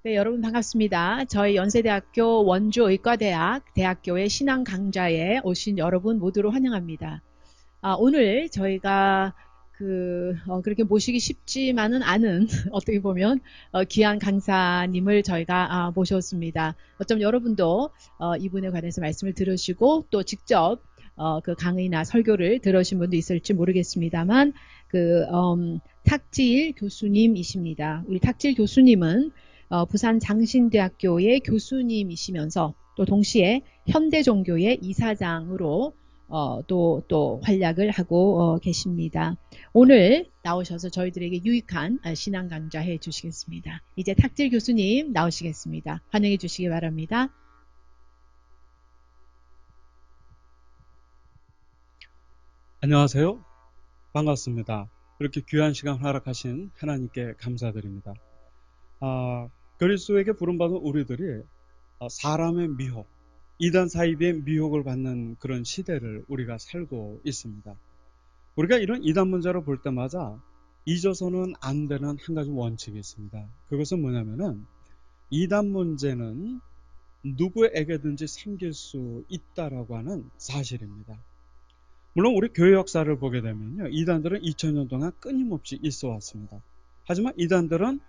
네, 여러분 반갑습니다. 저희 연세대학교 원주의과대학 대학교의 신앙 강좌에 오신 여러분 모두를 환영합니다. 오늘 저희가 그렇게 모시기 쉽지만은 않은 어떻게 보면 귀한 강사님을 저희가 모셨습니다. 어쩜 여러분도 이분에 관해서 말씀을 들으시고 또 직접 그 강의나 설교를 들으신 분도 있을지 모르겠습니다만 탁지일 교수님이십니다. 우리 탁지일 교수님은 부산 장신대학교의 교수님이시면서 또 동시에 현대종교의 이사장으로 또 활약을 하고 계십니다. 오늘 나오셔서 저희들에게 유익한 신앙 강좌 해 주시겠습니다. 이제 탁질 교수님 나오시겠습니다. 환영해 주시기 바랍니다. 안녕하세요. 반갑습니다. 이렇게 귀한 시간 허락하신 하나님께 감사드립니다. 그리스도에게 부름받은 우리들이 사람의 미혹, 이단 사이비의 미혹을 받는 그런 시대를 우리가 살고 있습니다. 우리가 이런 이단 문제를 볼 때마다 잊어서는 안 되는 한 가지 원칙이 있습니다. 그것은 뭐냐면은 이단 문제는 누구에게든지 생길 수 있다라고 하는 사실입니다. 물론 우리 교회 역사를 보게 되면요, 이단들은 2000년 동안 끊임없이 있어 왔습니다. 하지만 이단들은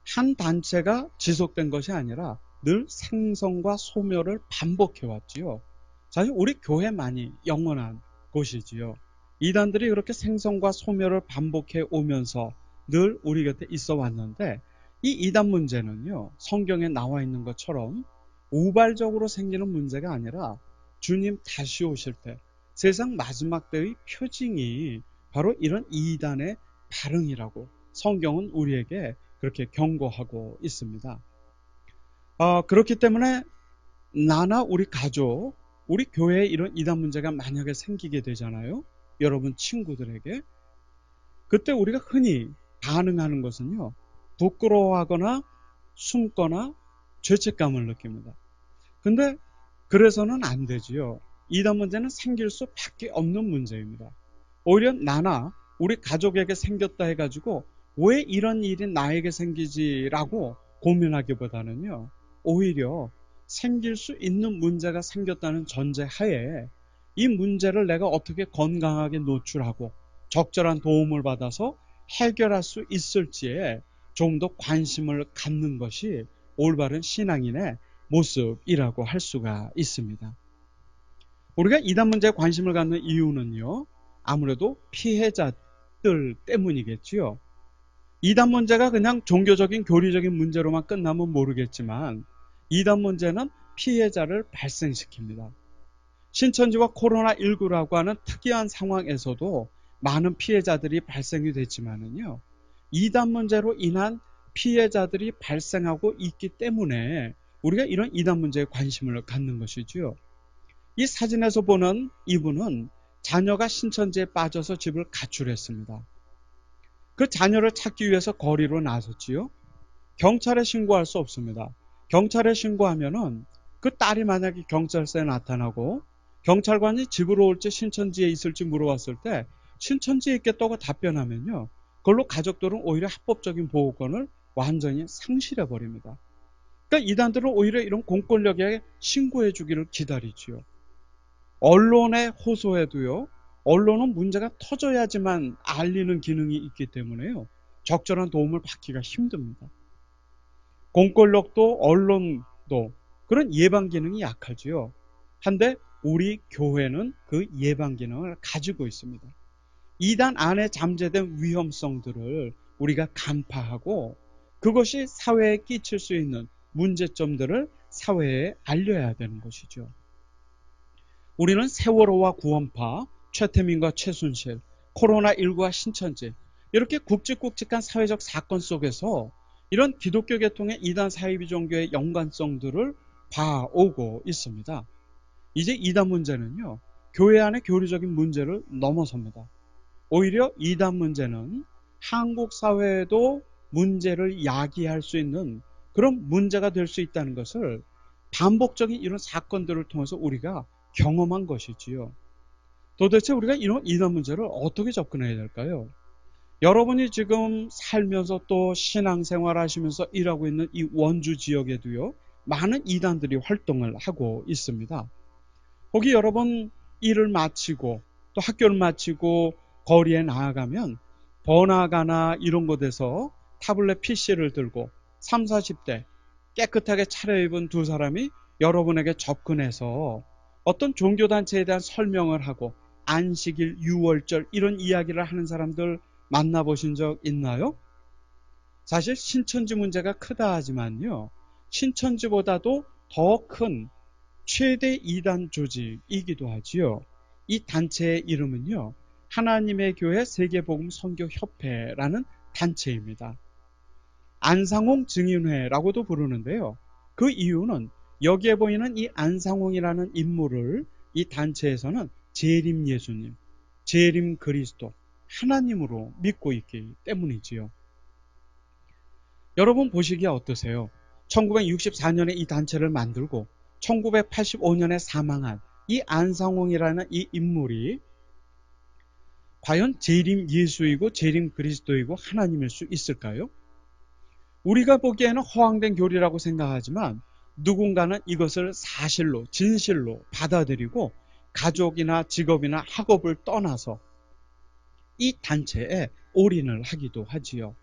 한 단체가 지속된 것이 아니라 늘 생성과 소멸을 반복해 왔지요. 사실 우리 교회만이 영원한 곳이지요. 이단들이 그렇게 생성과 소멸을 반복해 오면서 늘 우리 곁에 있어 왔는데, 이 이단 문제는요, 성경에 나와 있는 것처럼 우발적으로 생기는 문제가 아니라 주님 다시 오실 때 세상 마지막 때의 표징이 바로 이런 이단의 발흥이라고 성경은 우리에게 그렇게 경고하고 있습니다. 그렇기 때문에 나나 우리 가족, 우리 교회에 이런 이단 문제가 만약에 생기게 되잖아요. 여러분 친구들에게. 그때 우리가 흔히 반응하는 것은요, 부끄러워하거나 숨거나 죄책감을 느낍니다. 근데 그래서는 안 되지요. 이단 문제는 생길 수밖에 없는 문제입니다. 오히려 나나 우리 가족에게 생겼다 해가지고 왜 이런 일이 나에게 생기지라고 고민하기보다는요, 오히려 생길 수 있는 문제가 생겼다는 전제하에 이 문제를 내가 어떻게 건강하게 노출하고 적절한 도움을 받아서 해결할 수 있을지에 좀 더 관심을 갖는 것이 올바른 신앙인의 모습이라고 할 수가 있습니다. 우리가 이단 문제에 관심을 갖는 이유는요, 아무래도 피해자들 때문이겠지요. 이단 문제가 그냥 종교적인 교리적인 문제로만 끝나면 모르겠지만 이단 문제는 피해자를 발생시킵니다. 신천지와 코로나19라고 하는 특이한 상황에서도 많은 피해자들이 발생이 됐지만은요, 이단 문제로 인한 피해자들이 발생하고 있기 때문에 우리가 이런 이단 문제에 관심을 갖는 것이지요. 이 사진에서 보는 이분은 자녀가 신천지에 빠져서 집을 가출했습니다. 그 자녀를 찾기 위해서 거리로 나섰지요. 경찰에 신고할 수 없습니다. 경찰에 신고하면은 그 딸이 만약에 경찰서에 나타나고 경찰관이 집으로 올지 신천지에 있을지 물어봤을 때 신천지에 있겠다고 답변하면요, 그걸로 가족들은 오히려 합법적인 보호권을 완전히 상실해 버립니다. 그러니까 이단들은 오히려 이런 공권력에 신고해 주기를 기다리지요. 언론에 호소해도요, 언론은 문제가 터져야지만 알리는 기능이 있기 때문에요, 적절한 도움을 받기가 힘듭니다. 공권력도 언론도 그런 예방 기능이 약하지요. 한데 우리 교회는 그 예방 기능을 가지고 있습니다. 이단 안에 잠재된 위험성들을 우리가 간파하고 그것이 사회에 끼칠 수 있는 문제점들을 사회에 알려야 되는 것이죠. 우리는 세월호와 구원파, 최태민과 최순실, 코로나19와 신천지, 이렇게 굵직굵직한 사회적 사건 속에서 이런 기독교 계통의 이단 사이비 종교의 연관성들을 봐오고 있습니다. 이제 이단 문제는요, 교회 안의 교리적인 문제를 넘어섭니다. 오히려 이단 문제는 한국 사회에도 문제를 야기할 수 있는 그런 문제가 될 수 있다는 것을 반복적인 이런 사건들을 통해서 우리가 경험한 것이지요. 도대체 우리가 이런 이단 문제를 어떻게 접근해야 될까요? 여러분이 지금 살면서 또 신앙생활 하시면서 일하고 있는 이 원주 지역에도요, 많은 이단들이 활동을 하고 있습니다. 거기 여러분 일을 마치고 또 학교를 마치고 거리에 나아가면 번화가나 이런 곳에서 타블렛 PC를 들고 3, 40대 깨끗하게 차려입은 두 사람이 여러분에게 접근해서 어떤 종교단체에 대한 설명을 하고 안식일, 유월절 이런 이야기를 하는 사람들 만나보신 적 있나요? 사실 신천지 문제가 크다 하지만요, 신천지보다도 더 큰 최대 이단 조직이기도 하지요. 이 단체의 이름은요, 하나님의 교회 세계복음 선교협회라는 단체입니다. 안상홍 증인회라고도 부르는데요. 그 이유는 여기에 보이는 이 안상홍이라는 인물을 이 단체에서는 재림 예수님, 재림 그리스도, 하나님으로 믿고 있기 때문이지요. 여러분 보시기에 어떠세요? 1964년에 이 단체를 만들고 1985년에 사망한 이 안상홍이라는 이 인물이 과연 재림 예수이고 재림 그리스도이고 하나님일 수 있을까요? 우리가 보기에는 허황된 교리라고 생각하지만 누군가는 이것을 사실로, 진실로 받아들이고 가족이나 직업이나 학업을 떠나서 이 단체에 올인을 하기도 하지요.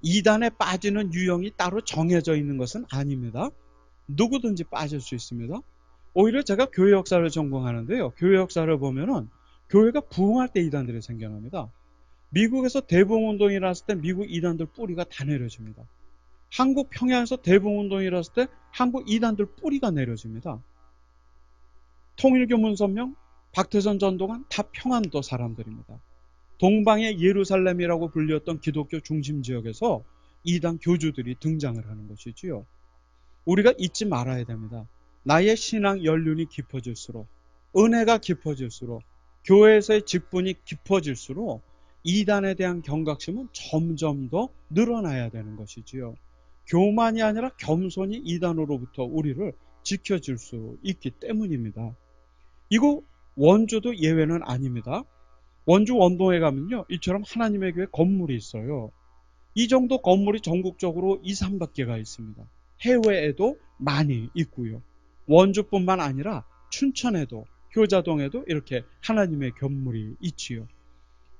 이단에 빠지는 유형이 따로 정해져 있는 것은 아닙니다. 누구든지 빠질 수 있습니다. 오히려 제가 교회 역사를 전공하는데요. 교회 역사를 보면은 교회가 부흥할 때 이단들이 생겨납니다. 미국에서 대부흥운동이 일어났을 때 미국 이단들 뿌리가 다 내려집니다. 한국 평양에서 대부흥운동이 일어났을 때 한국 이단들 뿌리가 내려집니다. 통일교 문선명, 박태선 전도관 다 평안도 사람들입니다. 동방의 예루살렘이라고 불렸던 기독교 중심 지역에서 이단 교주들이 등장을 하는 것이지요. 우리가 잊지 말아야 됩니다. 나의 신앙 연륜이 깊어질수록, 은혜가 깊어질수록, 교회에서의 직분이 깊어질수록 이단에 대한 경각심은 점점 더 늘어나야 되는 것이지요. 교만이 아니라 겸손히 이단으로부터 우리를 지켜줄 수 있기 때문입니다. 이거 원주도 예외는 아닙니다. 원주 원동에 가면요, 이처럼 하나님의 교회 건물이 있어요. 이 정도 건물이 전국적으로 2, 300개가 있습니다. 해외에도 많이 있고요. 원주뿐만 아니라 춘천에도, 효자동에도 이렇게 하나님의 건물이 있지요.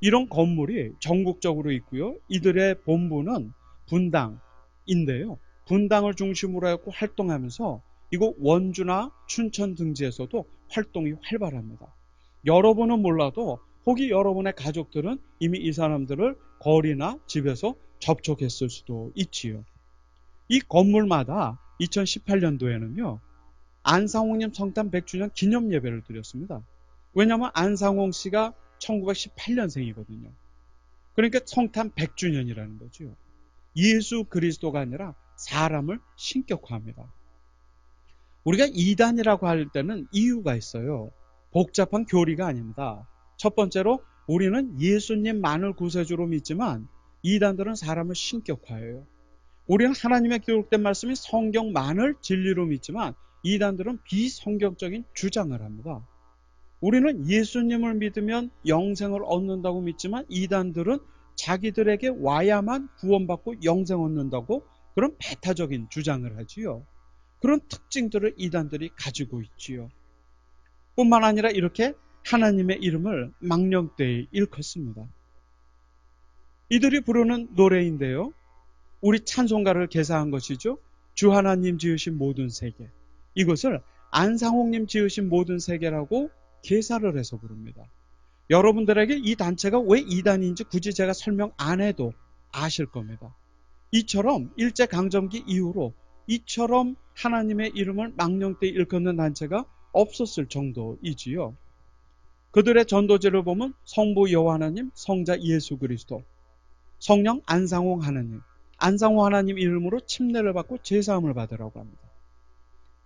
이런 건물이 전국적으로 있고요. 이들의 본부는 분당인데요. 분당을 중심으로 해서 활동하면서 이곳 원주나 춘천 등지에서도 활동이 활발합니다. 여러분은 몰라도 혹이 여러분의 가족들은 이미 이 사람들을 거리나 집에서 접촉했을 수도 있지요. 이 건물마다 2018년도에는요, 안상홍님 성탄 100주년 기념 예배를 드렸습니다. 왜냐하면 안상홍 씨가 1918년생이거든요. 그러니까 성탄 100주년이라는 거죠. 예수 그리스도가 아니라 사람을 신격화합니다. 우리가 이단이라고 할 때는 이유가 있어요. 복잡한 교리가 아닙니다. 첫 번째로 우리는 예수님만을 구세주로 믿지만 이단들은 사람을 신격화해요. 우리는 하나님의 기록된 말씀이 성경만을 진리로 믿지만 이단들은 비성경적인 주장을 합니다. 우리는 예수님을 믿으면 영생을 얻는다고 믿지만 이단들은 자기들에게 와야만 구원받고 영생 얻는다고 그런 배타적인 주장을 하지요. 그런 특징들을 이단들이 가지고 있지요. 뿐만 아니라 이렇게 하나님의 이름을 망령되이 일컫습니다. 이들이 부르는 노래인데요. 우리 찬송가를 개사한 것이죠. 주 하나님 지으신 모든 세계. 이것을 안상홍님 지으신 모든 세계라고 개사를 해서 부릅니다. 여러분들에게 이 단체가 왜 이단인지 굳이 제가 설명 안 해도 아실 겁니다. 이처럼 일제강점기 이후로 이처럼 하나님의 이름을 망령되이 일컫는 단체가 없었을 정도이지요. 그들의 전도지를 보면 성부 여호와 하나님, 성자 예수 그리스도, 성령 안상홍 하나님, 안상홍 하나님 이름으로 침례를 받고 제사함을 받으라고 합니다.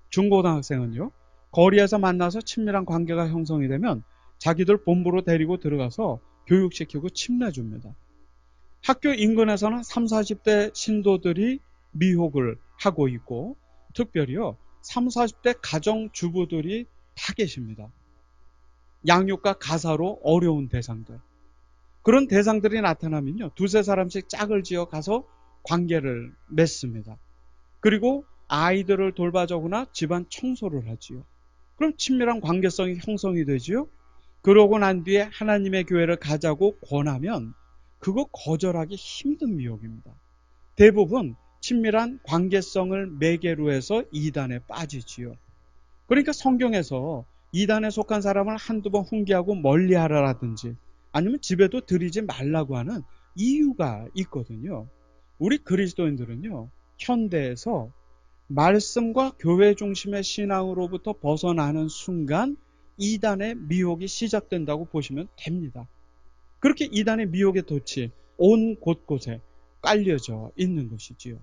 중고등학생은요, 거리에서 만나서 친밀한 관계가 형성이 되면 자기들 본부로 데리고 들어가서 교육시키고 침례 줍니다. 학교 인근에서는 30, 40대 신도들이 미혹을 하고 있고 특별히요 30, 40대 가정주부들이 다 계십니다. 양육과 가사로 어려운 대상들. 그런 대상들이 나타나면요, 두세 사람씩 짝을 지어 가서 관계를 맺습니다. 그리고 아이들을 돌봐주거나 집안 청소를 하지요. 그럼 친밀한 관계성이 형성이 되지요. 그러고 난 뒤에 하나님의 교회를 가자고 권하면 그거 거절하기 힘든 미혹입니다. 대부분 친밀한 관계성을 매개로 해서 이단에 빠지지요. 그러니까 성경에서 이단에 속한 사람을 한두 번 훈계하고 멀리하라라든지 아니면 집에도 들이지 말라고 하는 이유가 있거든요. 우리 그리스도인들은요, 현대에서 말씀과 교회 중심의 신앙으로부터 벗어나는 순간 이단의 미혹이 시작된다고 보시면 됩니다. 그렇게 이단의 미혹의 덫이 온 곳곳에 깔려져 있는 것이지요.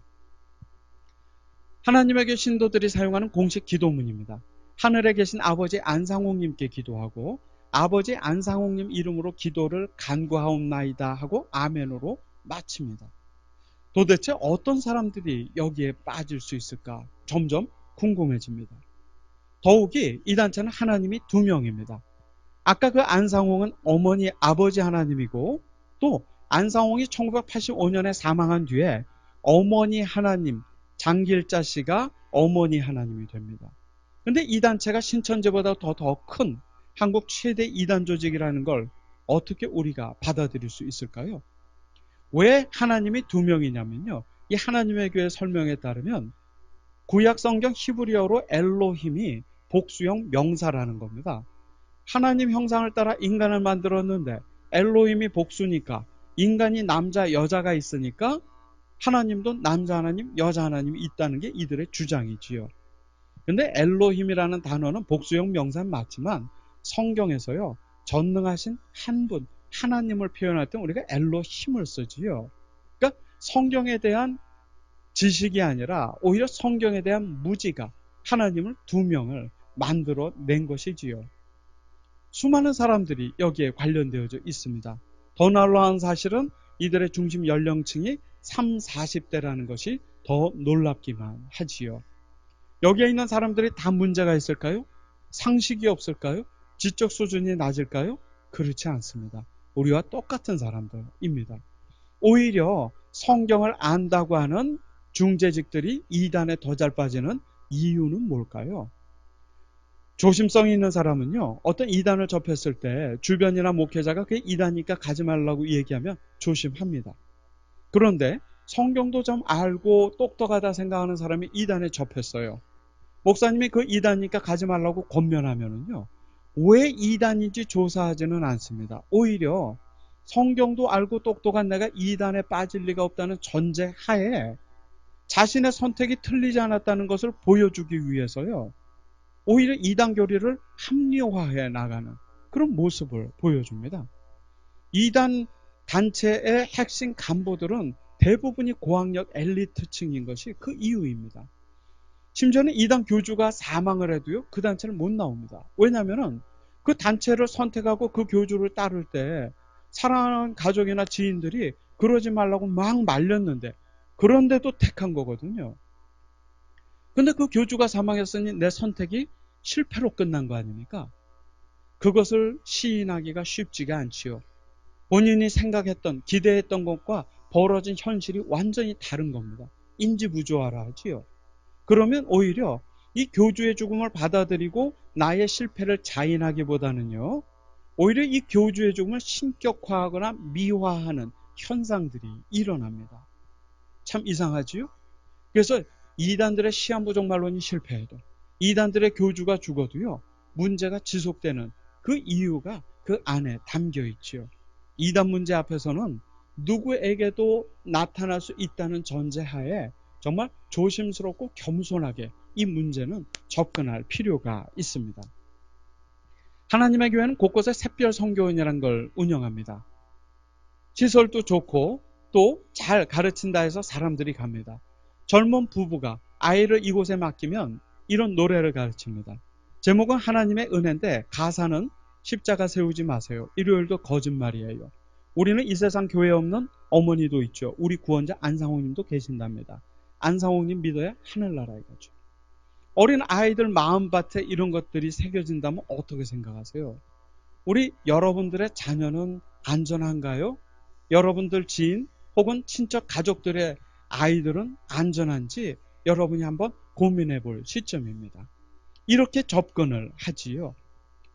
하나님에게 신도들이 사용하는 공식 기도문입니다. 하늘에 계신 아버지 안상홍님께 기도하고 아버지 안상홍님 이름으로 기도를 간구하옵나이다 하고 아멘으로 마칩니다. 도대체 어떤 사람들이 여기에 빠질 수 있을까 점점 궁금해집니다. 더욱이 이 단체는 하나님이 두 명입니다. 아까 그 안상홍은 어머니 아버지 하나님이고 또 안상홍이 1985년에 사망한 뒤에 어머니 하나님 장길자 씨가 어머니 하나님이 됩니다. 그런데 이 단체가 신천지보다 더 큰 한국 최대 이단 조직이라는 걸 어떻게 우리가 받아들일 수 있을까요? 왜 하나님이 두 명이냐면요, 이 하나님의 교회 설명에 따르면 구약 성경 히브리어로 엘로힘이 복수형 명사라는 겁니다. 하나님 형상을 따라 인간을 만들었는데 엘로힘이 복수니까 인간이 남자 여자가 있으니까 하나님도 남자 하나님 여자 하나님이 있다는 게 이들의 주장이지요. 근데 엘로힘이라는 단어는 복수형 명사는 맞지만 성경에서요, 전능하신 한 분 하나님을 표현할 때 우리가 엘로힘을 쓰지요. 그러니까 성경에 대한 지식이 아니라 오히려 성경에 대한 무지가 하나님을 두 명을 만들어 낸 것이지요. 수많은 사람들이 여기에 관련되어져 있습니다. 더 놀라운 사실은 이들의 중심 연령층이 30, 40대라는 것이 더 놀랍기만 하지요. 여기에 있는 사람들이 다 문제가 있을까요? 상식이 없을까요? 지적 수준이 낮을까요? 그렇지 않습니다. 우리와 똑같은 사람들입니다. 오히려 성경을 안다고 하는 중재직들이 이단에 더 잘 빠지는 이유는 뭘까요? 조심성이 있는 사람은요, 어떤 이단을 접했을 때 주변이나 목회자가 그게 이단이니까 가지 말라고 얘기하면 조심합니다. 그런데 성경도 좀 알고 똑똑하다 생각하는 사람이 이단에 접했어요. 목사님이 그 이단이니까 가지 말라고 권면하면은요, 왜 이단인지 조사하지는 않습니다. 오히려 성경도 알고 똑똑한 내가 이단에 빠질 리가 없다는 전제 하에 자신의 선택이 틀리지 않았다는 것을 보여주기 위해서요, 오히려 이단 교리를 합리화해 나가는 그런 모습을 보여줍니다. 이단 단체의 핵심 간부들은 대부분이 고학력 엘리트층인 것이 그 이유입니다. 심지어는 이단 교주가 사망을 해도요, 그 단체를 못 나옵니다. 왜냐하면 그 단체를 선택하고 그 교주를 따를 때 사랑하는 가족이나 지인들이 그러지 말라고 막 말렸는데 그런데도 택한 거거든요. 근데 그 교주가 사망했으니 내 선택이 실패로 끝난 거 아닙니까? 그것을 시인하기가 쉽지가 않지요. 본인이 생각했던, 기대했던 것과 벌어진 현실이 완전히 다른 겁니다. 인지부조화라 하지요. 그러면 오히려 이 교주의 죽음을 받아들이고 나의 실패를 자인하기보다는요, 오히려 이 교주의 죽음을 신격화하거나 미화하는 현상들이 일어납니다. 참 이상하지요? 그래서 이단들의 시한부종말론이 실패해도 이단들의 교주가 죽어도요, 문제가 지속되는 그 이유가 그 안에 담겨 있지요. 이단 문제 앞에서는 누구에게도 나타날 수 있다는 전제하에 정말 조심스럽고 겸손하게 이 문제는 접근할 필요가 있습니다. 하나님의 교회는 곳곳에 샛별 선교원이라는 걸 운영합니다. 시설도 좋고 또 잘 가르친다 해서 사람들이 갑니다. 젊은 부부가 아이를 이곳에 맡기면 이런 노래를 가르칩니다. 제목은 하나님의 은혜인데 가사는 십자가 세우지 마세요. 일요일도 거짓말이에요. 우리는 이 세상 교회 없는 어머니도 있죠. 우리 구원자 안상홍님도 계신답니다. 안상홍님 믿어야 하늘나라에 가죠. 어린 아이들 마음밭에 이런 것들이 새겨진다면 어떻게 생각하세요? 우리 여러분들의 자녀는 안전한가요? 여러분들 지인 혹은 친척 가족들의 아이들은 안전한지 여러분이 한번 고민해 볼 시점입니다. 이렇게 접근을 하지요.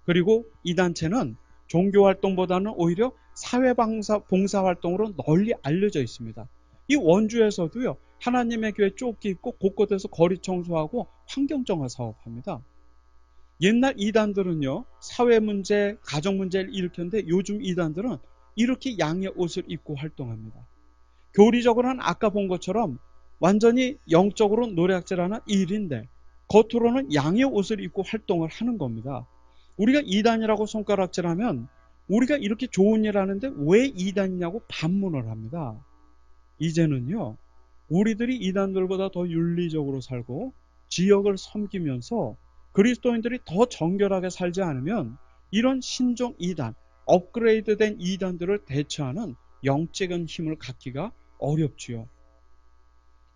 그리고 이 단체는 종교활동보다는 오히려 사회봉사활동으로 널리 알려져 있습니다. 이 원주에서도요, 하나님의 교회 쫓기 있고 곳곳에서 거리 청소하고 환경정화 사업합니다. 옛날 이단들은요, 사회문제, 가정문제를 일으켰는데 요즘 이단들은 이렇게 양의 옷을 입고 활동합니다. 교리적으로는 아까 본 것처럼 완전히 영적으로 노략질하는 일인데 겉으로는 양의 옷을 입고 활동을 하는 겁니다. 우리가 이단이라고 손가락질하면 우리가 이렇게 좋은 일 하는데 왜 이단이냐고 반문을 합니다. 이제는요, 우리들이 이단들보다 더 윤리적으로 살고 지역을 섬기면서 그리스도인들이 더 정결하게 살지 않으면 이런 신종 이단, 업그레이드된 이단들을 대처하는 영적인 힘을 갖기가 어렵지요.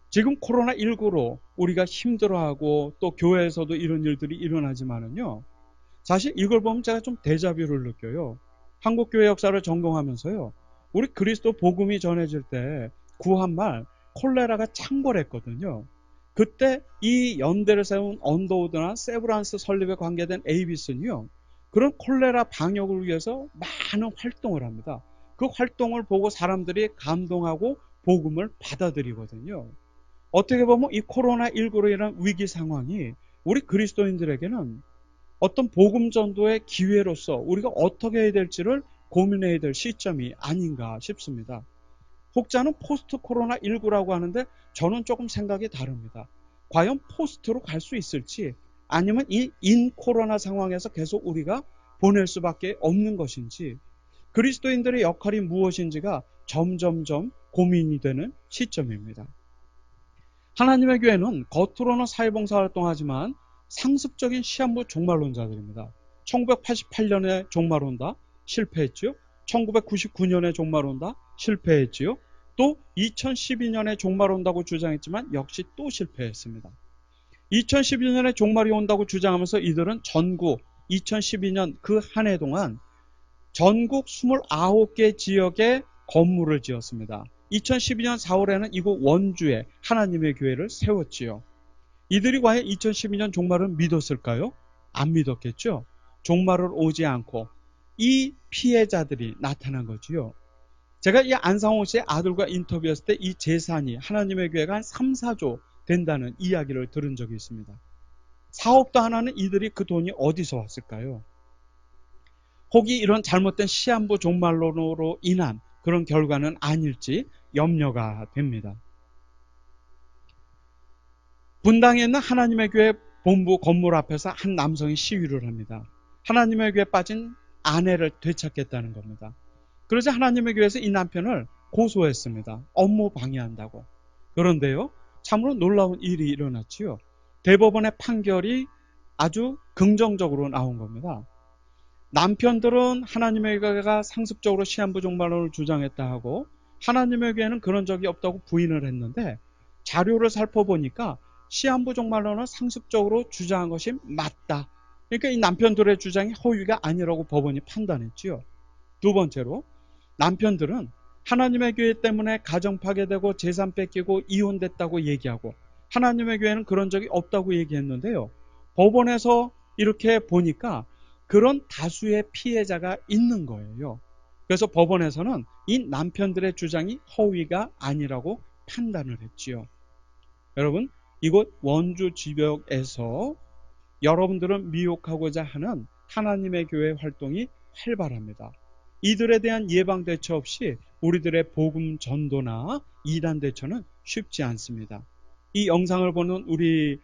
지금 코로나19로 우리가 힘들어하고 또 교회에서도 이런 일들이 일어나지만은요, 사실 이걸 보면 제가 좀 데자뷰를 느껴요. 한국교회 역사를 전공하면서요, 우리 그리스도 복음이 전해질 때 구한말 콜레라가 창궐했거든요. 그때 이 연대를 세운 언더우드나 세브란스 설립에 관계된 에이비슨이요, 그런 콜레라 방역을 위해서 많은 활동을 합니다. 그 활동을 보고 사람들이 감동하고 복음을 받아들이거든요. 어떻게 보면 이 코로나19로 인한 위기 상황이 우리 그리스도인들에게는 어떤 복음 전도의 기회로서 우리가 어떻게 해야 될지를 고민해야 될 시점이 아닌가 싶습니다. 혹자는 포스트 코로나19라고 하는데 저는 조금 생각이 다릅니다. 과연 포스트로 갈 수 있을지 아니면 이 인 코로나 상황에서 계속 우리가 보낼 수밖에 없는 것인지 그리스도인들의 역할이 무엇인지가 점점점 고민이 되는 시점입니다. 하나님의 교회는 겉으로는 사회봉사활동하지만 상습적인 시한부 종말론자들입니다. 1988년에 종말온다 실패했지요. 1999년에 종말온다 실패했지요. 또 2012년에 종말온다고 주장했지만 역시 또 실패했습니다. 2012년에 종말이 온다고 주장하면서 이들은 전국 2012년 그 한 해 동안 전국 29개 지역에 건물을 지었습니다. 2012년 4월에는 이곳 원주에 하나님의 교회를 세웠지요. 이들이 과연 2012년 종말을 믿었을까요? 안 믿었겠죠. 종말을 오지 않고 이 피해자들이 나타난 거지요. 제가 이 안상호 씨의 아들과 인터뷰했을 때 이 재산이 하나님의 교회가 한 3, 4조 된다는 이야기를 들은 적이 있습니다. 사업도 하나는 이들이 그 돈이 어디서 왔을까요? 혹이 이런 잘못된 시한부 종말론으로 인한 그런 결과는 아닐지 염려가 됩니다. 분당에 있는 하나님의 교회 본부 건물 앞에서 한 남성이 시위를 합니다. 하나님의 교회에 빠진 아내를 되찾겠다는 겁니다. 그러자 하나님의 교회에서 이 남편을 고소했습니다. 업무 방해한다고. 그런데요, 참으로 놀라운 일이 일어났지요. 대법원의 판결이 아주 긍정적으로 나온 겁니다. 남편들은 하나님의 교회가 상습적으로 시한부 종말론을 주장했다 하고 하나님의 교회는 그런 적이 없다고 부인을 했는데 자료를 살펴보니까 시한부 종말론을 상습적으로 주장한 것이 맞다. 그러니까 이 남편들의 주장이 허위가 아니라고 법원이 판단했지요. 두 번째로 남편들은 하나님의 교회 때문에 가정 파괴되고 재산 뺏기고 이혼됐다고 얘기하고 하나님의 교회는 그런 적이 없다고 얘기했는데요. 법원에서 이렇게 보니까 그런 다수의 피해자가 있는 거예요. 그래서 법원에서는 이 남편들의 주장이 허위가 아니라고 판단을 했지요. 여러분, 이곳 원주 지역에서 여러분들은 미혹하고자 하는 하나님의 교회 활동이 활발합니다. 이들에 대한 예방 대처 없이 우리들의 복음 전도나 이단 대처는 쉽지 않습니다. 이 영상을 보는 우리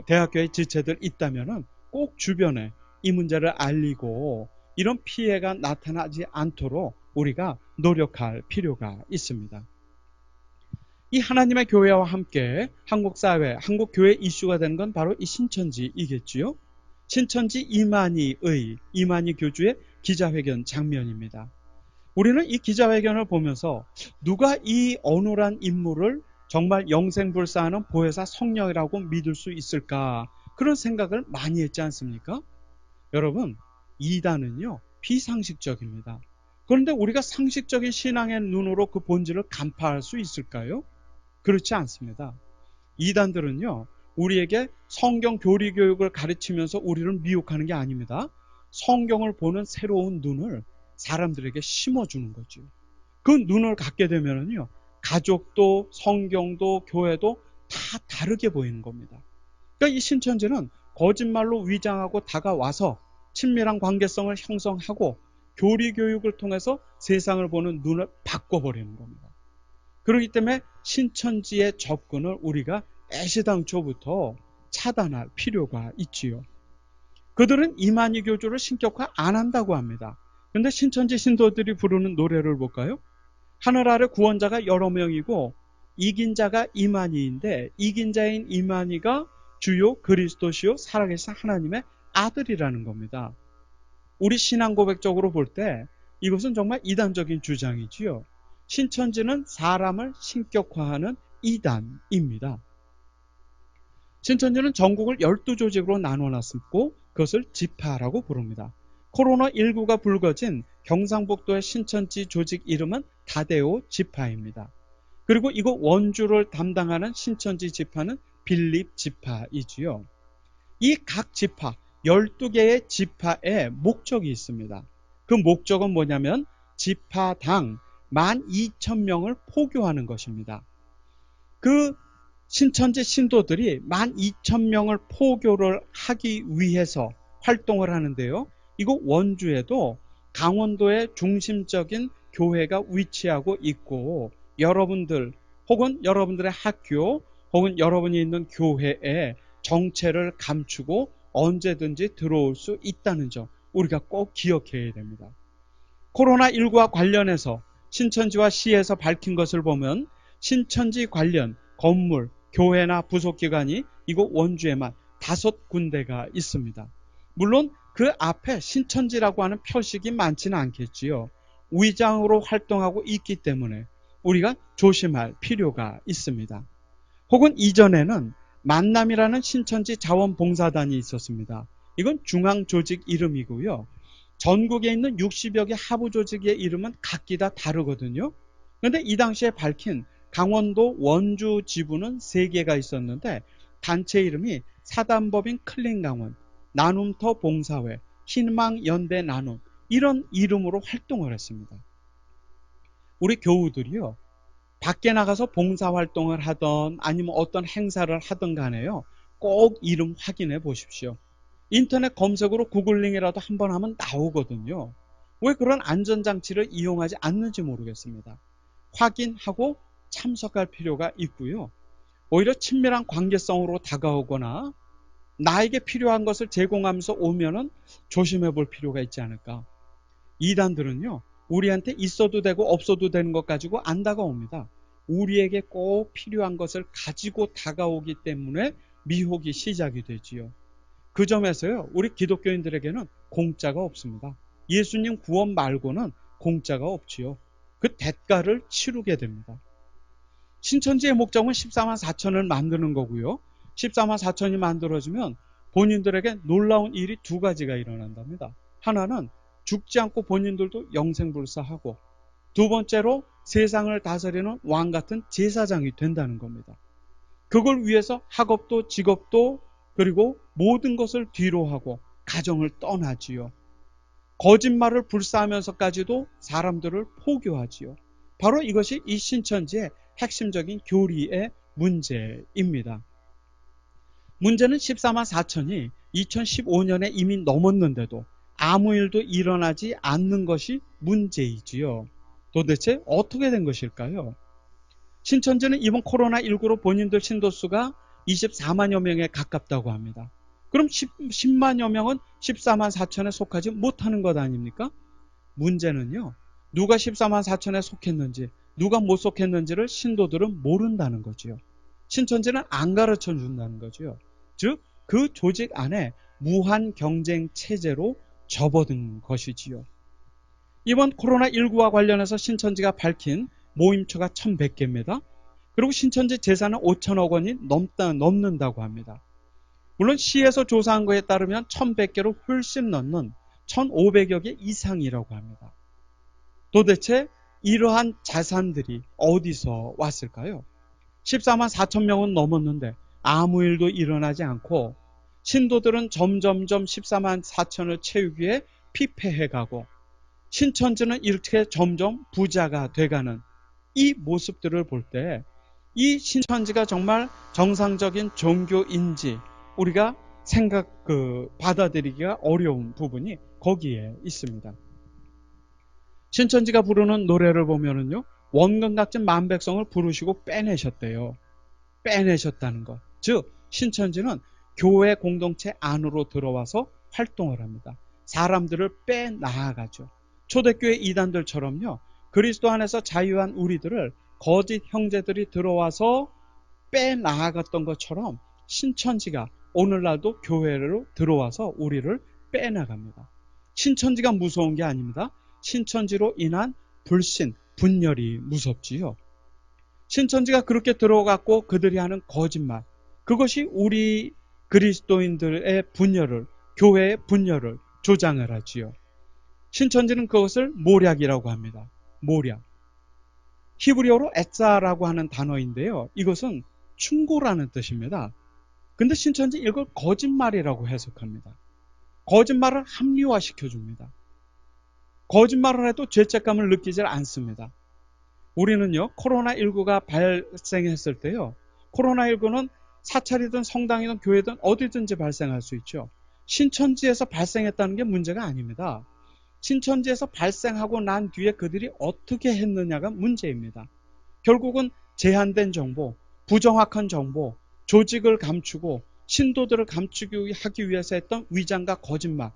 대학교의 지체들 있다면 꼭 주변에 이 문제를 알리고 이런 피해가 나타나지 않도록 우리가 노력할 필요가 있습니다. 이 하나님의 교회와 함께 한국 사회, 한국 교회 이슈가 되는 건 바로 이 신천지이겠지요. 신천지 이만희 교주의 기자회견 장면입니다. 우리는 이 기자회견을 보면서 누가 이 어눌한 인물을 정말 영생불사하는 보혜사 성령이라고 믿을 수 있을까, 그런 생각을 많이 했지 않습니까? 여러분, 이단은요 비상식적입니다. 그런데 우리가 상식적인 신앙의 눈으로 그 본질을 간파할 수 있을까요? 그렇지 않습니다. 이단들은요, 우리에게 성경 교리 교육을 가르치면서 우리를 미혹하는 게 아닙니다. 성경을 보는 새로운 눈을 사람들에게 심어주는 거죠. 그 눈을 갖게 되면요, 가족도 성경도 교회도 다 다르게 보이는 겁니다. 그러니까 이 신천지는 거짓말로 위장하고 다가와서 친밀한 관계성을 형성하고 교리 교육을 통해서 세상을 보는 눈을 바꿔버리는 겁니다. 그렇기 때문에 신천지의 접근을 우리가 애시당초부터 차단할 필요가 있지요. 그들은 이만희 교주를 신격화 안 한다고 합니다. 근데 신천지 신도들이 부르는 노래를 볼까요? 하늘 아래 구원자가 여러 명이고 이긴 자가 이만희인데 이긴 자인 이만희가 주요 그리스도시요 살아계신 하나님의 아들이라는 겁니다. 우리 신앙 고백적으로 볼 때 이것은 정말 이단적인 주장이지요. 신천지는 사람을 신격화하는 이단입니다. 신천지는 전국을 12조직으로 나눠놨고 그것을 지파라고 부릅니다. 코로나19가 불거진 경상북도의 신천지 조직 이름은 다데오 지파입니다. 그리고 이곳 원주를 담당하는 신천지 지파는 빌립 지파이지요. 이 각 지파 12개의 지파에 목적이 있습니다. 그 목적은 뭐냐면 지파당 12,000명을 포교하는 것입니다. 그 신천지 신도들이 12,000명을 포교를 하기 위해서 활동을 하는데요. 이곳 원주에도 강원도의 중심적인 교회가 위치하고 있고 여러분들 혹은 여러분들의 학교 혹은 여러분이 있는 교회에 정체를 감추고 언제든지 들어올 수 있다는 점 우리가 꼭 기억해야 됩니다. 코로나19와 관련해서 신천지와 시에서 밝힌 것을 보면 신천지 관련 건물, 교회나 부속기관이 이곳 원주에만 5군데가 있습니다. 물론 그 앞에 신천지라고 하는 표식이 많지는 않겠지요. 위장으로 활동하고 있기 때문에 우리가 조심할 필요가 있습니다. 혹은 이전에는 만남이라는 신천지 자원봉사단이 있었습니다. 이건 중앙조직 이름이고요. 전국에 있는 60여 개 하부 조직의 이름은 각기 다 다르거든요. 그런데 이 당시에 밝힌 강원도 원주 지부는 3개가 있었는데 단체 이름이 사단법인 클린강원, 나눔터 봉사회, 희망연대 나눔 이런 이름으로 활동을 했습니다. 우리 교우들이요. 밖에 나가서 봉사활동을 하던 아니면 어떤 행사를 하던 간에요. 꼭 이름 확인해 보십시오. 인터넷 검색으로 구글링이라도 한번 하면 나오거든요. 왜 그런 안전장치를 이용하지 않는지 모르겠습니다. 확인하고 참석할 필요가 있고요. 오히려 친밀한 관계성으로 다가오거나 나에게 필요한 것을 제공하면서 오면은 조심해 볼 필요가 있지 않을까. 이단들은요. 우리한테 있어도 되고 없어도 되는 것 가지고 안 다가옵니다. 우리에게 꼭 필요한 것을 가지고 다가오기 때문에 미혹이 시작이 되지요. 그 점에서요. 우리 기독교인들에게는 공짜가 없습니다. 예수님 구원 말고는 공짜가 없지요. 그 대가를 치르게 됩니다. 신천지의 목적은 14만 4천을 만드는 거고요. 14만 4천이 만들어지면 본인들에게 놀라운 일이 2가지가 일어난답니다. 하나는 죽지 않고 본인들도 영생불사하고 두 번째로 세상을 다스리는 왕 같은 제사장이 된다는 겁니다. 그걸 위해서 학업도 직업도 그리고 모든 것을 뒤로 하고 가정을 떠나지요. 거짓말을 불사하면서까지도 사람들을 포교하지요. 바로 이것이 이 신천지의 핵심적인 교리의 문제입니다. 문제는 14만 4천이 2015년에 이미 넘었는데도 아무 일도 일어나지 않는 것이 문제이지요. 도대체 어떻게 된 것일까요? 신천지는 이번 코로나19로 본인들 신도수가 24만여 명에 가깝다고 합니다. 그럼 10만여 명은 14만 4천에 속하지 못하는 것 아닙니까? 문제는요. 누가 14만 4천에 속했는지 누가 못 속했는지를 신도들은 모른다는 거지요. 신천지는 안 가르쳐 준다는 거지요. 즉 그 조직 안에 무한 경쟁 체제로 접어든 것이지요. 이번 코로나19와 관련해서 신천지가 밝힌 모임처가 1100개입니다. 그리고 신천지 재산은 5천억 원이 넘는다고 합니다. 물론 시에서 조사한 거에 따르면 1100개로 훨씬 넘는 1500여 개 이상이라고 합니다. 도대체 이러한 자산들이 어디서 왔을까요? 14만 4천 명은 넘었는데 아무 일도 일어나지 않고 신도들은 점점점 14만 4천을 채우기 위해 피폐해가고 신천지는 이렇게 점점 부자가 돼가는 이 모습들을 볼 때 이 신천지가 정말 정상적인 종교인지 우리가 받아들이기가 어려운 부분이 거기에 있습니다. 신천지가 부르는 노래를 보면은요, 원근각진 만백성을 부르시고 빼내셨대요. 빼내셨다는 것. 즉, 신천지는 교회 공동체 안으로 들어와서 활동을 합니다. 사람들을 빼나아가죠. 초대교회 이단들처럼요, 그리스도 안에서 자유한 우리들을 거짓 형제들이 들어와서 빼나아갔던 것처럼 신천지가 오늘날도 교회로 들어와서 우리를 빼나갑니다. 신천지가 무서운 게 아닙니다. 신천지로 인한 불신, 분열이 무섭지요. 신천지가 그렇게 들어갔고 그들이 하는 거짓말, 그것이 우리 그리스도인들의 분열을, 교회의 분열을 조장을 하지요. 신천지는 그것을 모략이라고 합니다. 모략. 히브리어로 에짜라고 하는 단어인데요. 이것은 충고라는 뜻입니다. 근데 신천지 이걸 거짓말이라고 해석합니다. 거짓말을 합리화시켜줍니다. 거짓말을 해도 죄책감을 느끼지 않습니다. 우리는요, 코로나19가 발생했을 때요, 코로나19는 사찰이든 성당이든 교회든 어디든지 발생할 수 있죠. 신천지에서 발생했다는 게 문제가 아닙니다. 신천지에서 발생하고 난 뒤에 그들이 어떻게 했느냐가 문제입니다. 결국은 제한된 정보, 부정확한 정보, 조직을 감추고 신도들을 감추기 하기 위해서 했던 위장과 거짓말,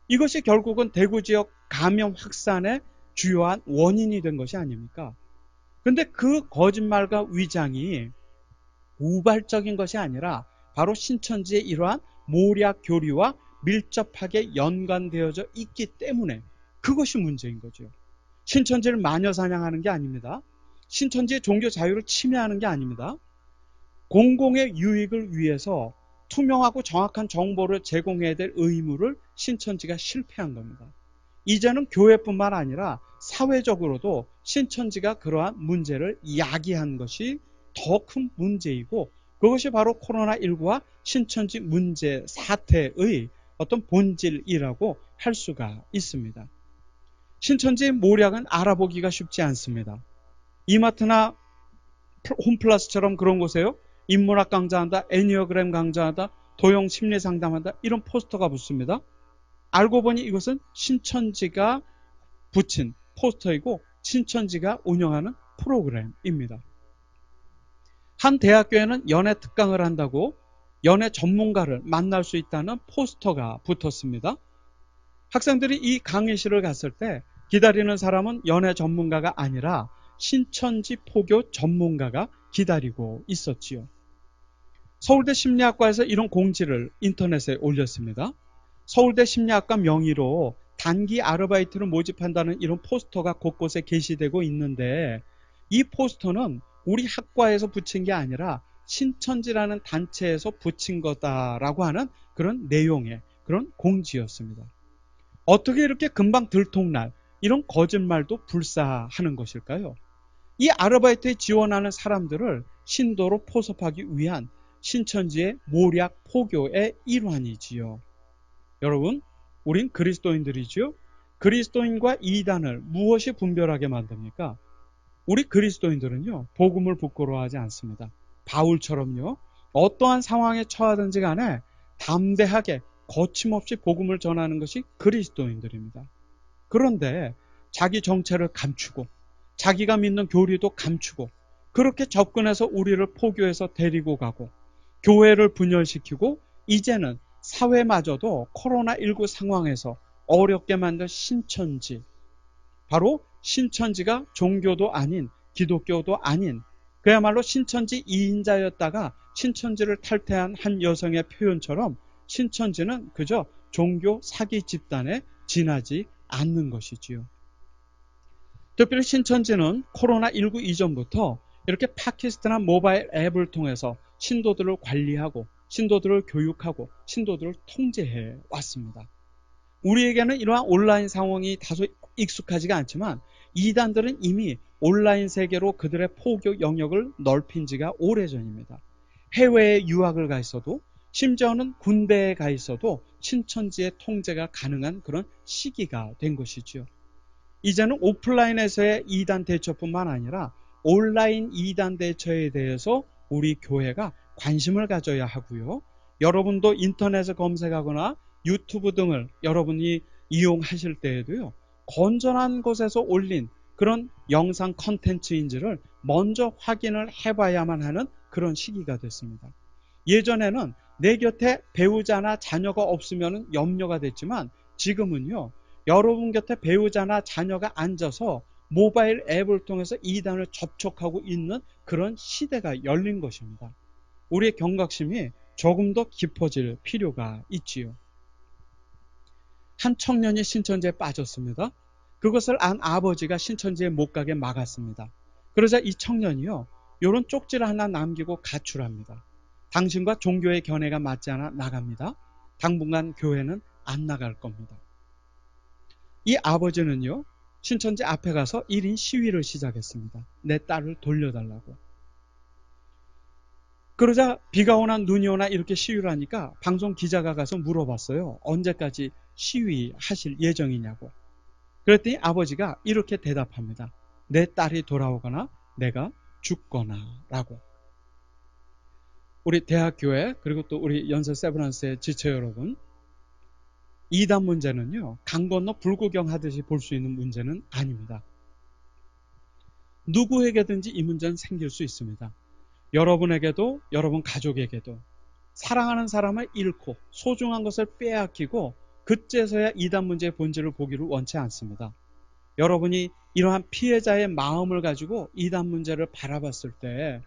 이것이 결국은 대구 지역 감염 확산의 주요한 원인이 된 것이 아닙니까? 근데 그 거짓말과 위장이 우발적인 것이 아니라 바로 신천지의 이러한 모략 교리와 밀접하게 연관되어져 있기 때문에 그것이 문제인 거죠. 신천지를 마녀 사냥하는 게 아닙니다. 신천지의 종교 자유를 침해하는 게 아닙니다. 공공의 유익을 위해서 투명하고 정확한 정보를 제공해야 될 의무를 신천지가 실패한 겁니다. 이제는 교회뿐만 아니라 사회적으로도 신천지가 그러한 문제를 야기한 것이 더 큰 문제이고, 그것이 바로 코로나19와 신천지 문제 사태의 어떤 본질이라고 할 수가 있습니다. 신천지의 모략은 알아보기가 쉽지 않습니다. 이마트나 홈플러스처럼 그런 곳에요, 인문학 강좌한다, 애니어그램 강좌한다, 도형 심리 상담한다, 이런 포스터가 붙습니다. 알고 보니 이것은 신천지가 붙인 포스터이고 신천지가 운영하는 프로그램입니다. 한 대학교에는 연애 특강을 한다고 연애 전문가를 만날 수 있다는 포스터가 붙었습니다. 학생들이 이 강의실을 갔을 때 기다리는 사람은 연애 전문가가 아니라 신천지 포교 전문가가 기다리고 있었지요. 서울대 심리학과에서 이런 공지를 인터넷에 올렸습니다. 서울대 심리학과 명의로 단기 아르바이트를 모집한다는 이런 포스터가 곳곳에 게시되고 있는데, 이 포스터는 우리 학과에서 붙인 게 아니라 신천지라는 단체에서 붙인 거다라고 하는 그런 내용의 그런 공지였습니다. 어떻게 이렇게 금방 들통날 이런 거짓말도 불사하는 것일까요? 이 아르바이트에 지원하는 사람들을 신도로 포섭하기 위한 신천지의 모략 포교의 일환이지요. 여러분, 우린 그리스도인들이지요. 그리스도인과 이단을 무엇이 분별하게 만듭니까? 우리 그리스도인들은요, 복음을 부끄러워하지 않습니다. 바울처럼요, 어떠한 상황에 처하든지 간에 담대하게 거침없이 복음을 전하는 것이 그리스도인들입니다. 그런데 자기 정체를 감추고 자기가 믿는 교리도 감추고 그렇게 접근해서 우리를 포교해서 데리고 가고 교회를 분열시키고 이제는 사회마저도 코로나19 상황에서 어렵게 만든 신천지, 바로 신천지가 종교도 아닌 기독교도 아닌 그야말로 신천지 2인자였다가 신천지를 탈퇴한 한 여성의 표현처럼 신천지는 그저 종교 사기 집단에 지나지 않는 것이지요. 특별히 신천지는 코로나19 이전부터 이렇게 팟캐스트나 모바일 앱을 통해서 신도들을 관리하고 신도들을 교육하고 신도들을 통제해 왔습니다. 우리에게는 이러한 온라인 상황이 다소 익숙하지가 않지만 이단들은 이미 온라인 세계로 그들의 포교 영역을 넓힌 지가 오래전입니다. 해외에 유학을 가 있어도 심지어는 군대에 가 있어도 신천지의 통제가 가능한 그런 시기가 된 것이죠. 이제는 오프라인에서의 이단 대처뿐만 아니라 온라인 이단 대처에 대해서 우리 교회가 관심을 가져야 하고요. 여러분도 인터넷에 검색하거나 유튜브 등을 여러분이 이용하실 때에도요. 건전한 곳에서 올린 그런 영상 컨텐츠인지를 먼저 확인을 해봐야만 하는 그런 시기가 됐습니다. 예전에는 내 곁에 배우자나 자녀가 없으면 염려가 됐지만 지금은요. 여러분 곁에 배우자나 자녀가 앉아서 모바일 앱을 통해서 이단을 접촉하고 있는 그런 시대가 열린 것입니다. 우리의 경각심이 조금 더 깊어질 필요가 있지요. 한 청년이 신천지에 빠졌습니다. 그것을 안 아버지가 신천지에 못 가게 막았습니다. 그러자 이 청년이요. 이런 쪽지를 하나 남기고 가출합니다. 당신과 종교의 견해가 맞지 않아 나갑니다. 당분간 교회는 안 나갈 겁니다. 이 아버지는요. 신천지 앞에 가서 1인 시위를 시작했습니다. 내 딸을 돌려달라고. 그러자 비가 오나 눈이 오나 이렇게 시위를 하니까 방송 기자가 가서 물어봤어요. 언제까지 시위하실 예정이냐고. 그랬더니 아버지가 이렇게 대답합니다. 내 딸이 돌아오거나 내가 죽거나 라고. 우리 대학교에 그리고 또 우리 연세 세브란스의 지체 여러분, 이단 문제는요. 강 건너 불구경 하듯이 볼 수 있는 문제는 아닙니다. 누구에게든지 이 문제는 생길 수 있습니다. 여러분에게도 여러분 가족에게도 사랑하는 사람을 잃고 소중한 것을 빼앗기고 그제서야 이단 문제의 본질을 보기를 원치 않습니다. 여러분이 이러한 피해자의 마음을 가지고 이단 문제를 바라봤을 때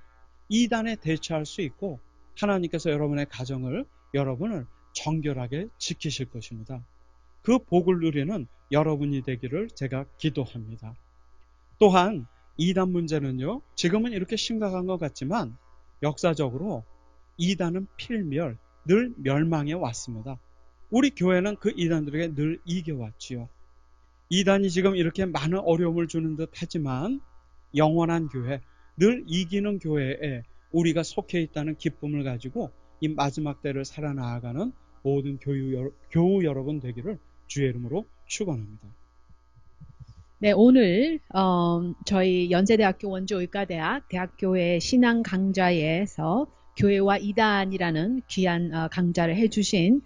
이단에 대처할 수 있고 하나님께서 여러분의 가정을 여러분을 정결하게 지키실 것입니다. 그 복을 누리는 여러분이 되기를 제가 기도합니다. 또한 이단 문제는요. 지금은 이렇게 심각한 것 같지만 역사적으로 이단은 필멸, 늘 멸망해 왔습니다. 우리 교회는 그 이단들에게 늘 이겨왔지요. 이단이 지금 이렇게 많은 어려움을 주는 듯 하지만 영원한 교회, 늘 이기는 교회에 우리가 속해 있다는 기쁨을 가지고 이 마지막 때를 살아나가는 모든 교우 여러분 되기를 주의 이름으로 축원합니다. 네, 오늘 저희 연세대학교 원주의과대학 대학교회 신앙 강좌에서 교회와 이단이라는 귀한 강좌를 해주신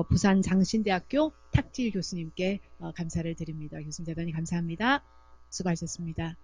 부산 장신대학교 탁질 교수님께 감사를 드립니다. 교수님 대단히 감사합니다. 수고하셨습니다.